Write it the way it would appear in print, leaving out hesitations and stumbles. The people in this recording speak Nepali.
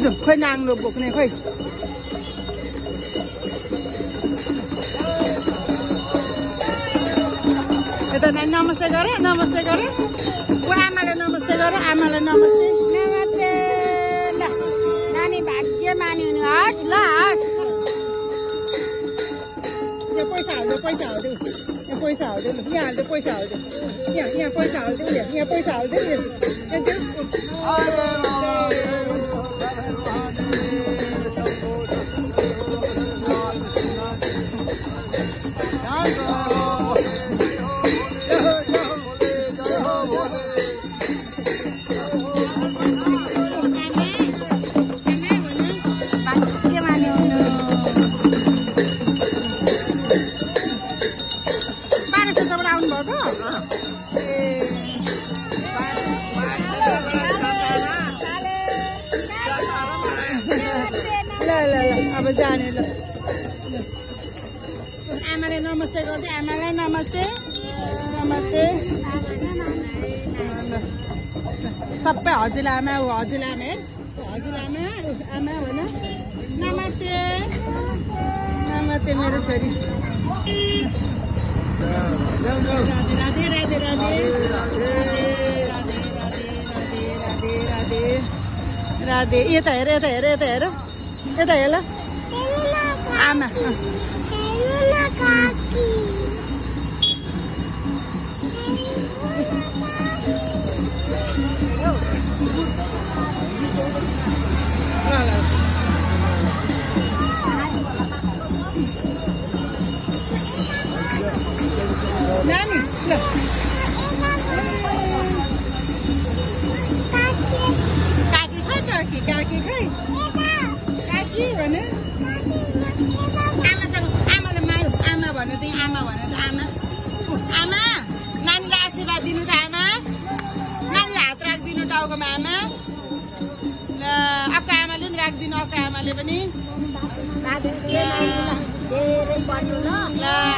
Aduh, खोइ नाङ्लो बोक्ने खोइ यता नमस्ते गरे नमस्ते गरे ऊ आमालाई नमस्ते गरे आमालाई नमस्ते नमस्ते ल नानी भाग्य मानिनु हस् ल हस् यहाँ पैसा हाल्दै यहाँ पैसा हाल्दै यहाँ हाल्दै पैसा हाल्दै यहाँ पैसा हाल्दै यहाँ पैसा हाल्दै अब जाने ल आमाले नमस्ते गर्दै आमालाई नमस्ते नमस्ते सबै हजुरआमा हो हजुरआमा है हजुरआमा आमा हो न नमस्ते नमस्ते मेरो छोरी राधे राधे राधे राधे यता हेर यता हेर यता हेर यता हेर ल आमा नानी ल काकी खै काकी काकी खै काकी भने आमाले मायो आमा भन्नु त आमा भन्नु त आमा आमा नानीलाई आशीर्वाद दिनु त आमा नानीले हात राखिदिनु टाउकोमा आमा ल अक्का आमाले पनि राखिदिनु अक्का आमाले पनि ल